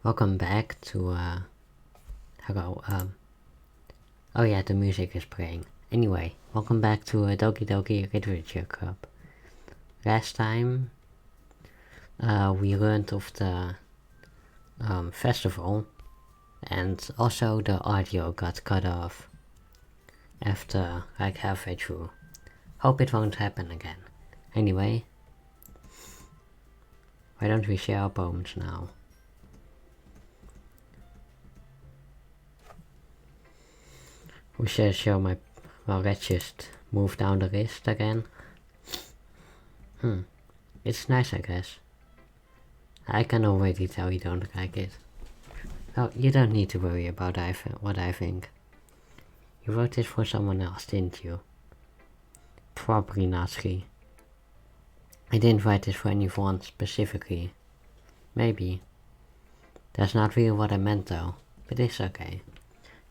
Welcome back to, hello, oh yeah, the music is playing. Anyway, welcome back to Doki Literature Club. Last time, we learned of the, festival, and also the audio got cut off after, like, halfway through. Hope it won't happen again. Anyway, why don't we share our poems now? We should show my... Well, let's just move down the list again. It's nice, I guess. I can already tell you don't like it. Well, you don't need to worry about what I think. You wrote this for someone else, didn't you? Probably Natsuki. I didn't write this for anyone specifically. Maybe. That's not really what I meant though, but it's okay.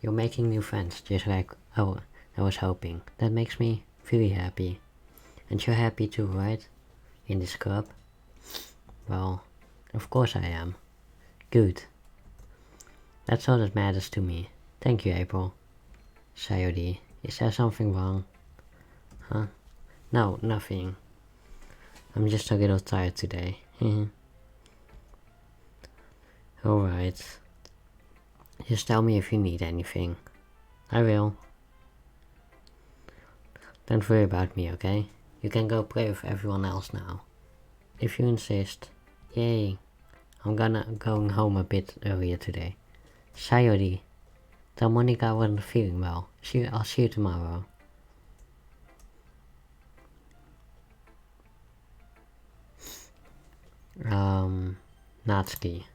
You're making new friends, just like I was hoping. That makes me really happy. And you're happy too, right? In this club? Well, of course I am. Good. That's all that matters to me. Thank you, April. Sayori, is there something wrong? Huh? No, nothing. I'm just a little tired today. Alright. Just tell me if you need anything. I will. Don't worry about me, okay? You can go play with everyone else now. If you insist. Yay. I'm going home a bit earlier today. Sayori. Tell Monica I wasn't feeling well. I'll see you tomorrow. Natsuki.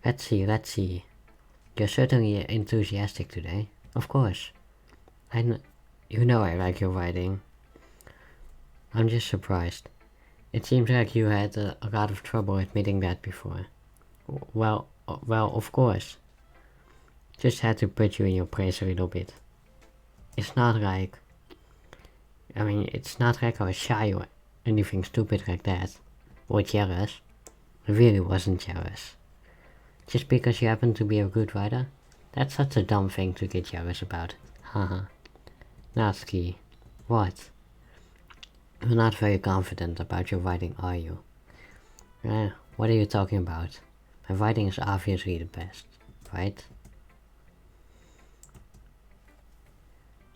Let's see. You're certainly enthusiastic today. Of course. You know I like your writing. I'm just surprised. It seems like you had a lot of trouble admitting that before. Well, of course. Just had to put you in your place a little bit. It's not like I was shy or anything stupid like that. Or jealous. I really wasn't jealous. Just because you happen to be a good writer? That's such a dumb thing to get jealous about. Haha. Natsuki. What? You're not very confident about your writing, are you? What are you talking about? My writing is obviously the best, right?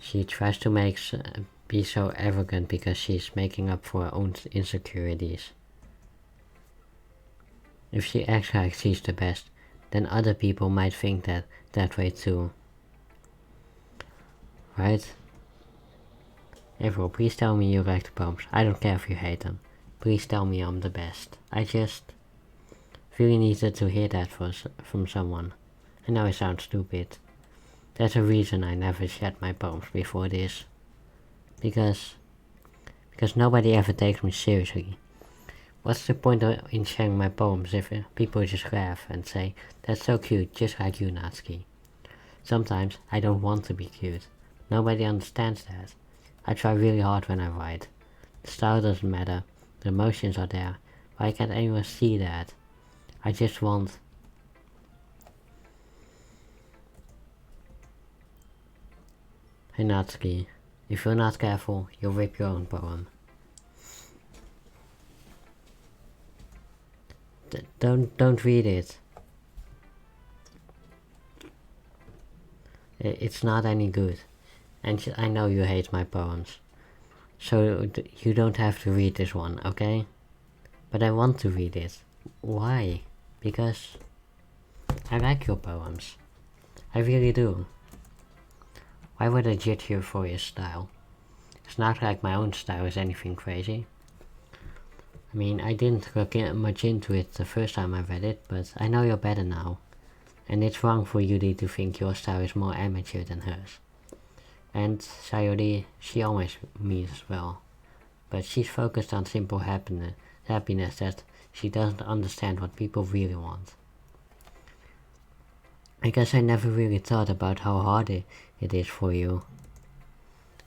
She tries to be so arrogant because she's making up for her own insecurities. If she acts like she's the best, then other people might think that way too. Right? April, please tell me you like the poems. I don't care if you hate them. Please tell me I'm the best. I just really needed to hear that from someone. I know I sound stupid. There's a reason I never shared my poems before this. Because nobody ever takes me seriously. What's the point in sharing my poems if people just laugh and say, that's so cute, just like you, Natsuki. Sometimes I don't want to be cute. Nobody understands that. I try really hard when I write. The style doesn't matter. The emotions are there. Why can't anyone see that? I just want... Hey Natsuki, if you're not careful, you'll rip your own poem. Don't read it. It's not any good. And I know you hate my poems. So you don't have to read this one, okay? But I want to read it. Why? Because I like your poems. I really do. Why would I judge you for your style? It's not like my own style is anything crazy. I mean, I didn't look much into it the first time I read it, but I know you're better now. And it's wrong for Yuri to think your style is more amateur than hers. And Sayori, she always means well. But she's focused on simple happiness that she doesn't understand what people really want. I guess I never really thought about how hard it is for you.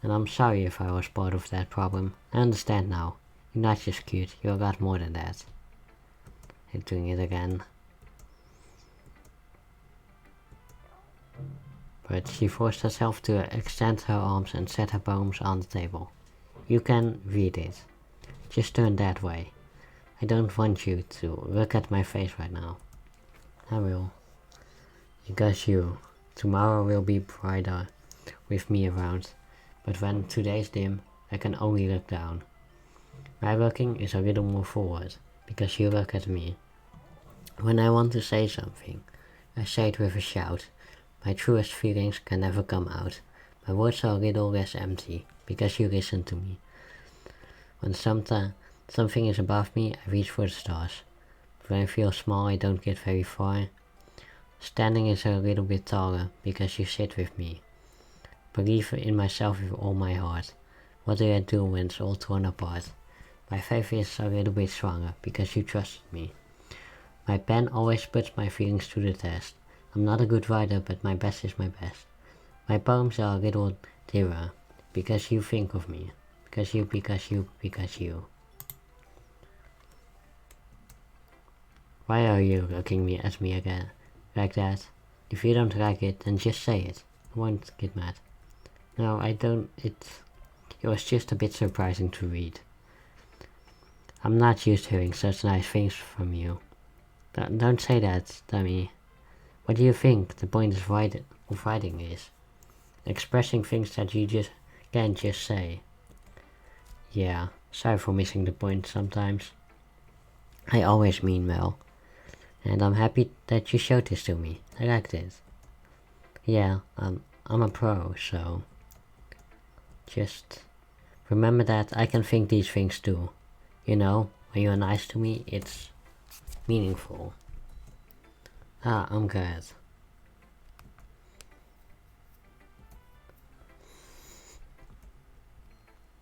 And I'm sorry if I was part of that problem. I understand now. You're not just cute, you're a lot more than that. doing it again. But she forced herself to extend her arms and set her palms on the table. You can read it. Just turn that way. I don't want you to look at my face right now. I will. Because tomorrow will be brighter with me around. But when today's dim, I can only look down. My looking is a little more forward, because you look at me. When I want to say something, I say it with a shout. My truest feelings can never come out. My words are a little less empty, because you listen to me. When something is above me, I reach for the stars. But when I feel small, I don't get very far. Standing is a little bit taller, because you sit with me. Believe in myself with all my heart. What do I do when it's all torn apart? My faith is a little bit stronger, because you trusted me. My pen always puts my feelings to the test. I'm not a good writer, but my best is my best. My poems are a little dearer, because you think of me. Because you. Why are you looking at me again like that? If you don't like it, then just say it. I won't get mad. No, I don't. It was just a bit surprising to read. I'm not used to hearing such nice things from you. Don't say that, dummy. What do you think the point of writing is? Expressing things that you just can't just say. Yeah, sorry for missing the point sometimes. I always mean well. And I'm happy that you showed this to me. I liked it. Yeah, I'm a pro, so just remember that I can think these things too. You know, when you're nice to me, it's meaningful. I'm glad.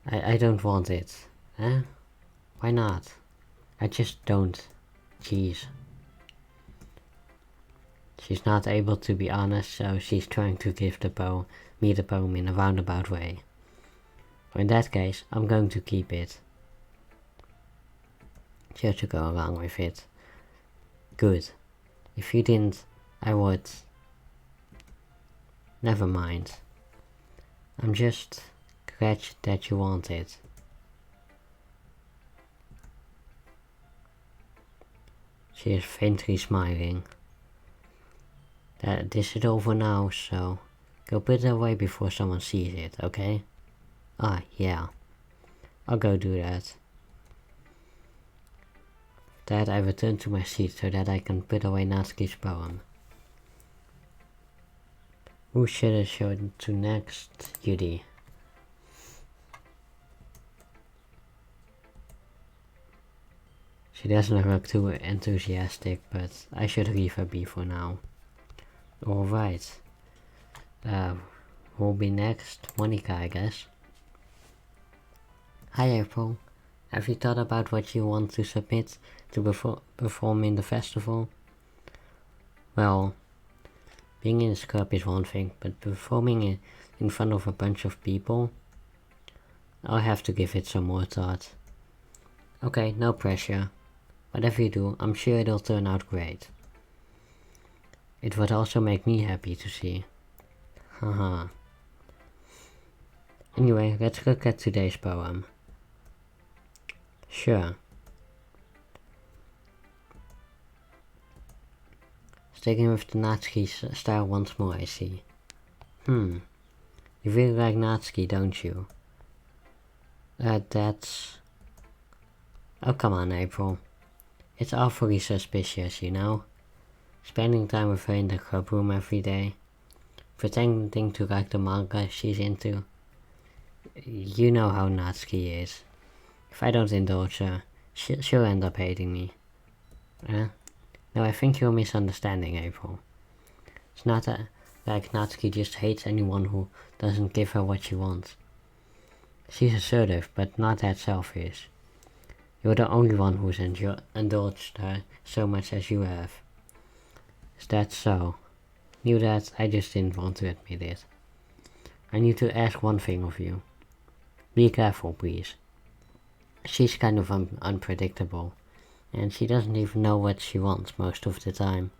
I don't want it. Huh? Why not? I just don't. Jeez. She's not able to be honest, so she's trying to give me the poem in a roundabout way. In that case, I'm going to keep it. Just to go along with it. Good. If you didn't, I would. Never mind. I'm just glad that you want it. She is faintly smiling. This is over now, so go put it away before someone sees it, okay? Yeah. I'll go do that. That I return to my seat so that I can put away Natsuki's poem. Who should I show it to next? Yuri. She doesn't look too enthusiastic, but I should leave her be for now. Alright. Who'll be next? Monica, I guess. Hi April. Have you thought about what you want to submit to perform in the festival? Well, being in this club is one thing, but performing in front of a bunch of people, I'll have to give it some more thought. Okay, no pressure. Whatever you do, I'm sure it'll turn out great. It would also make me happy to see. Haha. Anyway, let's look at today's poem. Sure. Sticking with the Natsuki style once more, I see. You really like Natsuki, don't you? That's... Oh, come on, April. It's awfully suspicious, you know? Spending time with her in the club room every day. Pretending to like the manga she's into. You know how Natsuki is. If I don't indulge her, she'll end up hating me. No, I think you're misunderstanding, April. It's not like Natsuki just hates anyone who doesn't give her what she wants. She's assertive, but not that selfish. You're the only one who's indulged her so much as you have. Is that so? Knew that, I just didn't want to admit it. I need to ask one thing of you. Be careful, please. She's kind of unpredictable. and she doesn't even know what she wants most of the time.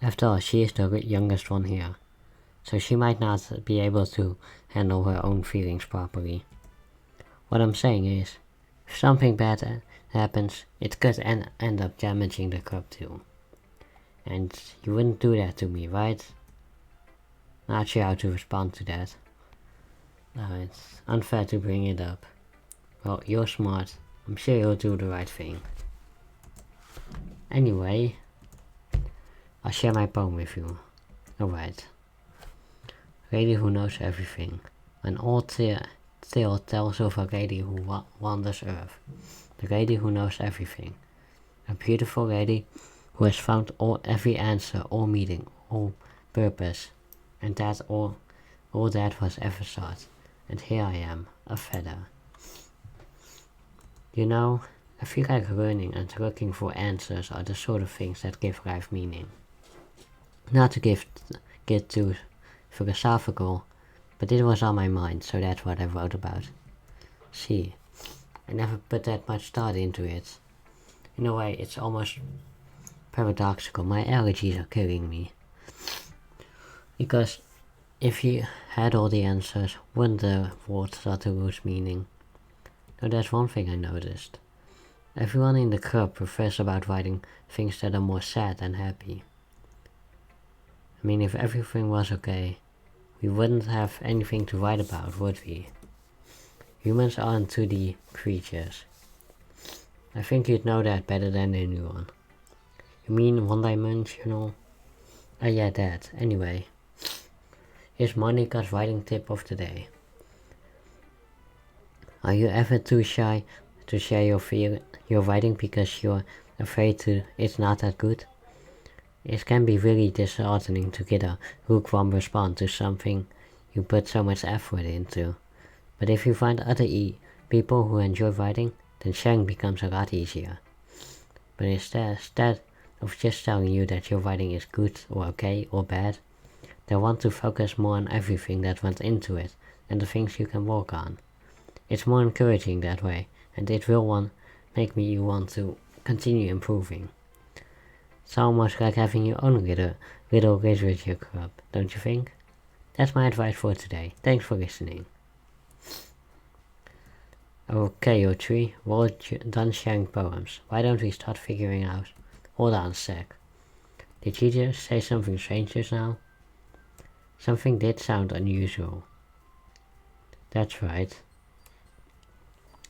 After all, she is the youngest one here, so she might not be able to handle her own feelings properly. What I'm saying is, if something bad happens, it could end up damaging the club too. And you wouldn't do that to me, right? Not sure how to respond to that. It's unfair to bring it up. Well, you're smart. I'm sure you'll do the right thing. Anyway, I'll share my poem with you. Alright. Lady who knows everything. An old tale tells of a lady who wanders Earth. The lady who knows everything. A beautiful lady who has found every answer, all meaning, all purpose, and that all that was ever sought. And here I am, a feather. You know, I feel like learning and looking for answers are the sort of things that give life meaning. Not to get too philosophical, but it was on my mind, so that's what I wrote about. See, I never put that much thought into it. In a way, it's almost paradoxical. My allergies are killing me. Because if you had all the answers, wouldn't the world start to lose meaning? Now that's one thing I noticed. Everyone in the club prefers about writing things that are more sad than happy. I mean, if everything was okay, we wouldn't have anything to write about, would we? Humans aren't 2D creatures. I think you'd know that better than anyone. You mean one-dimensional? Oh yeah, that. Anyway. Here's Monica's writing tip of the day. Are you ever too shy to share your writing because you're afraid it's not that good? It can be really disheartening to get a lukewarm response to something you put so much effort into. But if you find other people who enjoy writing, then sharing becomes a lot easier. But instead of just telling you that your writing is good or okay or bad, they want to focus more on everything that went into it and the things you can work on. It's more encouraging that way, and it will make me want to continue improving. It's almost like having your own little literature club, don't you think? That's my advice for today. Thanks for listening. Okay, O3, we're all done sharing poems. Why don't we start figuring out? Hold on a sec. Did you just say something strange just now? Something did sound unusual. That's right.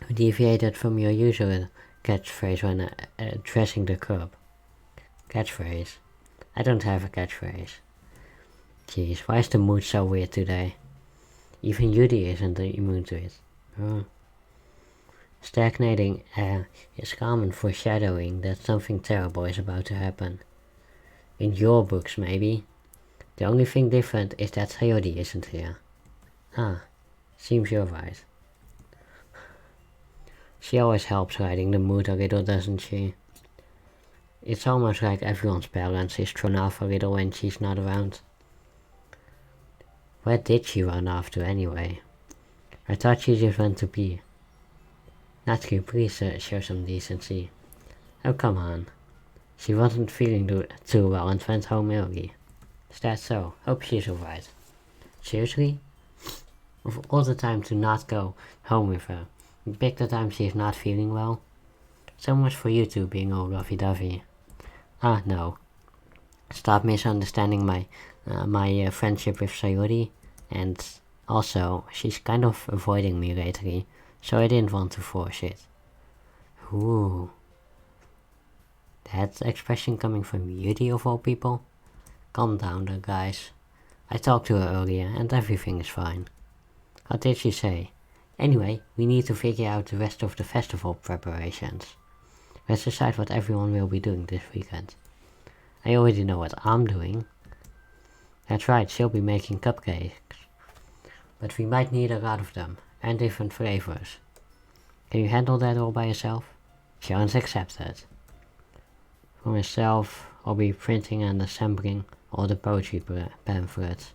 You deviated from your usual catchphrase when addressing the club. Catchphrase? I don't have a catchphrase. Jeez, why is the mood so weird today? Even Judy isn't immune to it. Stagnating air is common foreshadowing that something terrible is about to happen. In your books, maybe. The only thing different is that Sayori isn't here. Seems you're right. She always helps lighting the mood a little, doesn't she? It's almost like everyone's balance is thrown off a little when she's not around. Where did she run off to anyway? I thought she just went to pee. Natsuki, please show some decency. Oh, come on. She wasn't feeling too well and went home early. Is that so? Hope she's alright. Seriously? Of all the time to not go home with her, you pick the time she's not feeling well? So much for you two being all lovey-dovey. No. Stop misunderstanding my friendship with Sayori, and also, she's kind of avoiding me lately, so I didn't want to force it. Ooh. That expression coming from Yuri of all people? Calm down there, guys. I talked to her earlier and everything is fine. What did she say? Anyway, we need to figure out the rest of the festival preparations. Let's decide what everyone will be doing this weekend. I already know what I'm doing. That's right, she'll be making cupcakes. But we might need a lot of them, and different flavors. Can you handle that all by yourself? Challenge accepted. For myself, I'll be printing and assembling all the poetry pamphlets.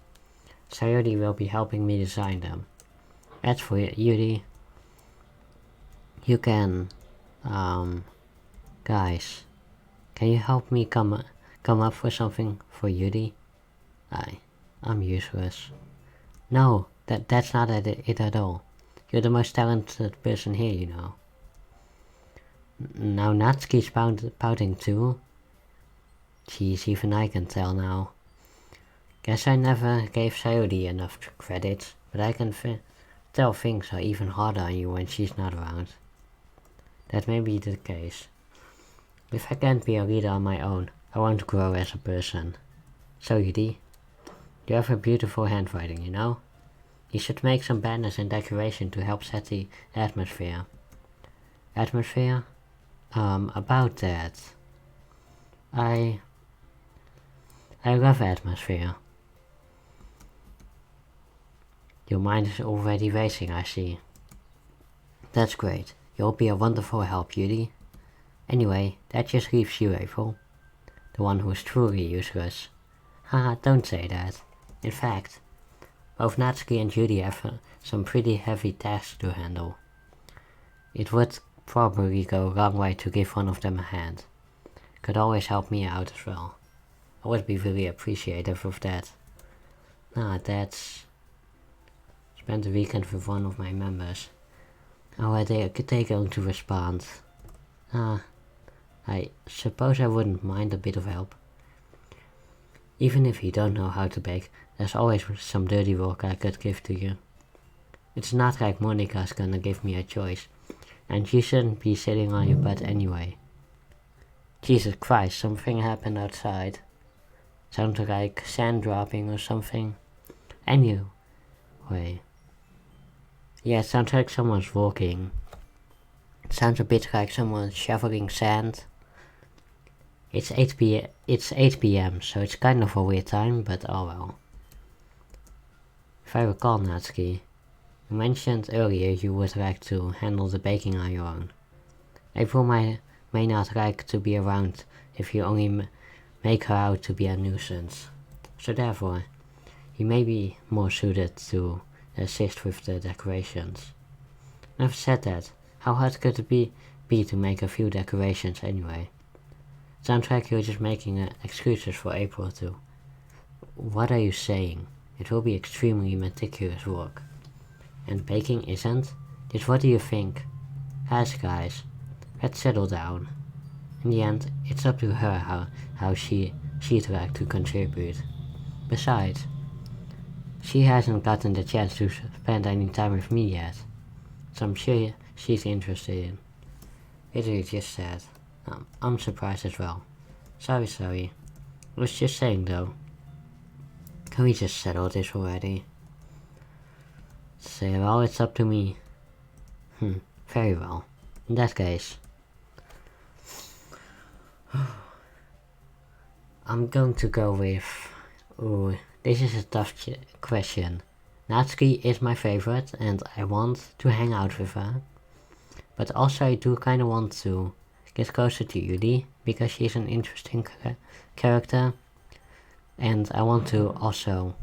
Sayori will be helping me design them. As for Yuri, you can Guys, can you help me come up with something for Yuri? I'm useless. No, that's not it at all. You're the most talented person here, you know. Now Natsuki's pouting too. Jeez, even I can tell now. Guess I never gave Sayori enough credit, but I can tell things are even harder on you when she's not around. That may be the case. If I can't be a leader on my own, I won't grow as a person. So Yuri, you have a beautiful handwriting, you know? You should make some banners and decoration to help set the atmosphere. Atmosphere? About that. I love atmosphere. Your mind is already racing, I see. That's great. You'll be a wonderful help, Yuri. Anyway, that just leaves you, April. The one who's truly useless. Haha, don't say that. In fact, both Natsuki and Yuri have some pretty heavy tasks to handle. It would probably go a long way to give one of them a hand. Could always help me out as well. I would be really appreciative of that. That's... Spent the weekend with one of my members. How are they going to respond? I suppose I wouldn't mind a bit of help. Even if you don't know how to bake, there's always some dirty work I could give to you. It's not like Monica's gonna give me a choice, and you shouldn't be sitting on your butt anyway. Jesus Christ, something happened outside. Sounded like sand dropping or something. Anyway. Yeah, it sounds like someone's walking. It sounds a bit like someone shoveling sand. It's 8 p.m, so it's kind of a weird time, but oh well. If I recall, Natsuki, you mentioned earlier you would like to handle the baking on your own. April may not like to be around if you only make her out to be a nuisance. So therefore, you may be more suited to assist with the decorations. I've said that. How hard could it be to make a few decorations anyway? Sounds like you're just making excuses for April too. What are you saying? It will be extremely meticulous work. And baking isn't? Just what do you think? Guys, let's settle down. In the end, it's up to her how she'd like to contribute. Besides, she hasn't gotten the chance to spend any time with me yet, so I'm sure she's interested in. Literally just said. I'm surprised as well. Sorry. I was just saying though. Can we just settle this already? Say, well, it's up to me. Very well. In that case, I'm going to go with... Ooh, this is a tough question. Natsuki is my favorite and I want to hang out with her. But also I do kinda want to get closer to Yuri, because she's an interesting character. And I want to also...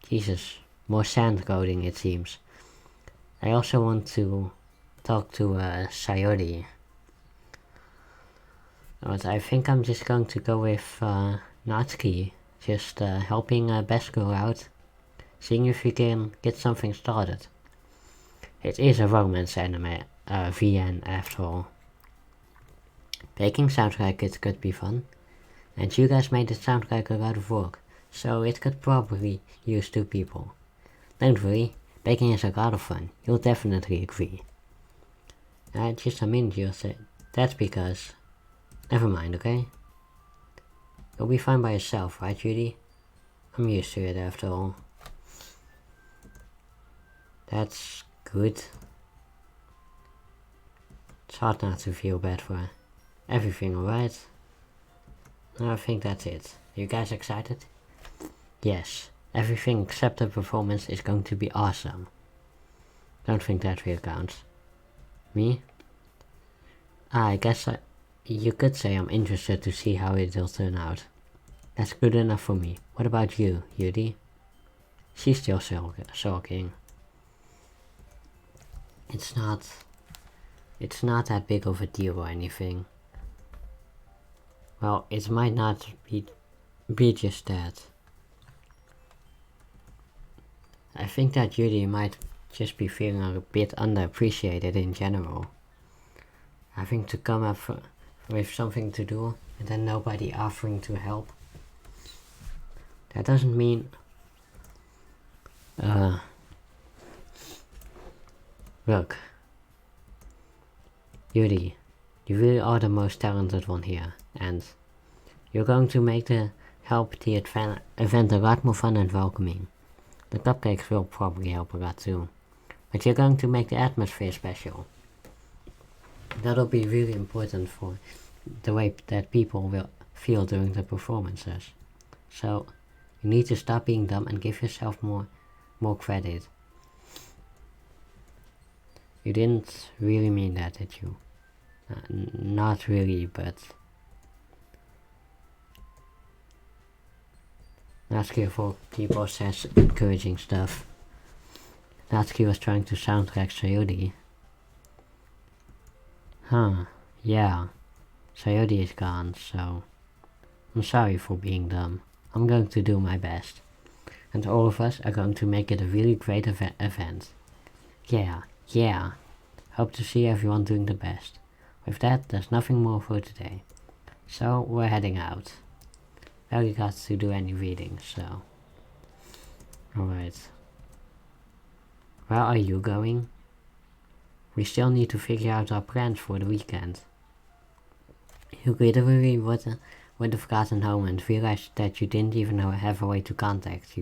Jesus, more sand coding it seems. I also want to talk to Sayori. But I think I'm just going to go with Natsuki. Just helping Best Girl out. Seeing if we can get something started. It is a romance anime, VN after all. Baking sounds like it could be fun. And you guys made it sound like a lot of work. So it could probably use 2 people. Don't worry, baking is a lot of fun. You'll definitely agree. Just a minute, you'll say. That's because... Never mind, okay? You'll be fine by yourself, right, Judy? I'm used to it after all. That's good. It's hard not to feel bad for everything, alright? I think that's it. You guys excited? Yes, everything except the performance is going to be awesome. Don't think that really counts. Me? I guess you could say I'm interested to see how it'll turn out. That's good enough for me. What about you, Yuri? She's still sulking. It's not that big of a deal or anything. Well, it might not be just that. I think that Judy might just be feeling a bit underappreciated in general. Having to come up with something to do and then nobody offering to help. That doesn't mean... Look. Judy, you really are the most talented one here, and you're going to make help the event a lot more fun and welcoming. The cupcakes will probably help a lot too, but you're going to make the atmosphere special. That'll be really important for the way that people will feel during the performances. So, you need to stop being dumb and give yourself more credit. You didn't really mean that, did you? Not really, but... Natsuki for people says encouraging stuff. Natsuki was trying to sound like Sayori. Huh, yeah. Sayori is gone, so... I'm sorry for being dumb. I'm going to do my best. And all of us are going to make it a really great event. Yeah. Hope to see everyone doing the best. With that, there's nothing more for today. So, we're heading out. Barely got to do any reading, so... Alright. Where are you going? We still need to figure out our plans for the weekend. You literally would have gotten home and realized that you didn't even have a way to contact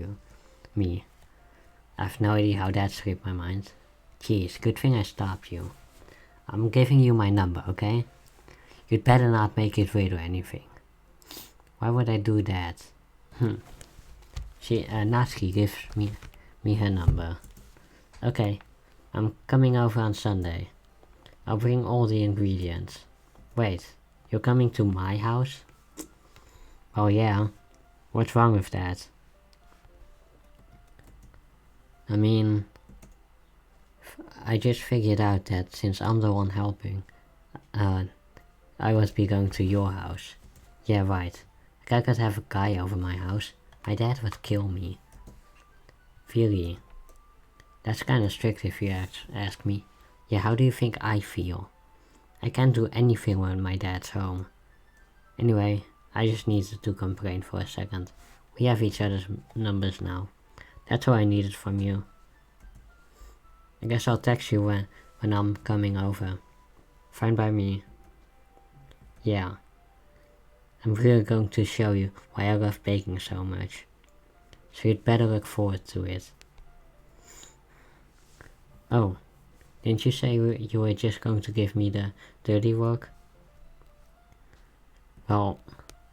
me. I've no idea how that slipped my mind. Jeez, good thing I stopped you. I'm giving you my number, okay? You'd better not make it weird or anything. Why would I do that? Natsuki gives me her number. Okay, I'm coming over on Sunday. I'll bring all the ingredients. Wait, you're coming to my house? Oh yeah, what's wrong with that? I mean... I just figured out that since I'm the one helping, I would be going to your house. Yeah, right. Like I could have a guy over my house. My dad would kill me. Really? That's kinda strict if you ask me. Yeah, how do you think I feel? I can't do anything when my dad's home. Anyway, I just needed to complain for a second. We have each other's numbers now. That's all I needed from you. I guess I'll text you when I'm coming over. Fine by me. Yeah. I'm really going to show you why I love baking so much. So you'd better look forward to it. Oh, didn't you say you were just going to give me the dirty work? Well,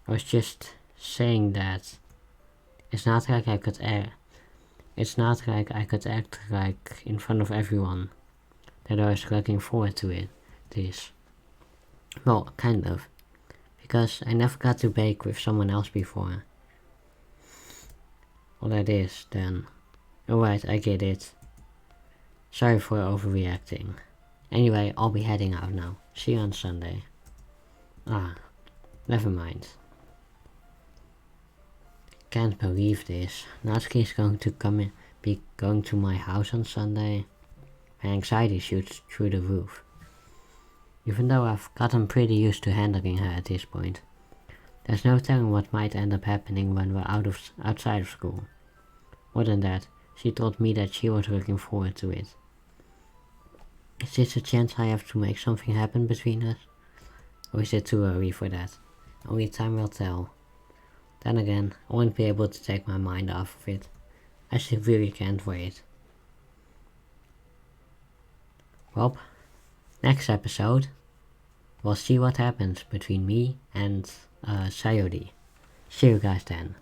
I was just saying that it's not like I could act like in front of everyone that I was looking forward to this. Well, kind of. Because I never got to bake with someone else before. Well, that is, then. Alright, I get it. Sorry for overreacting. Anyway, I'll be heading out now. See you on Sunday. Never mind. Can't believe this. Natsuki is going to be going to my house on Sunday. My anxiety shoots through the roof. Even though I've gotten pretty used to handling her at this point. There's no telling what might end up happening when we're outside of school. More than that, she told me that she was looking forward to it. Is this a chance I have to make something happen between us? Or is it too early for that? Only time will tell. Then again, I won't be able to take my mind off of it. I really can't wait. Well, next episode, we'll see what happens between me and Sayori. See you guys then.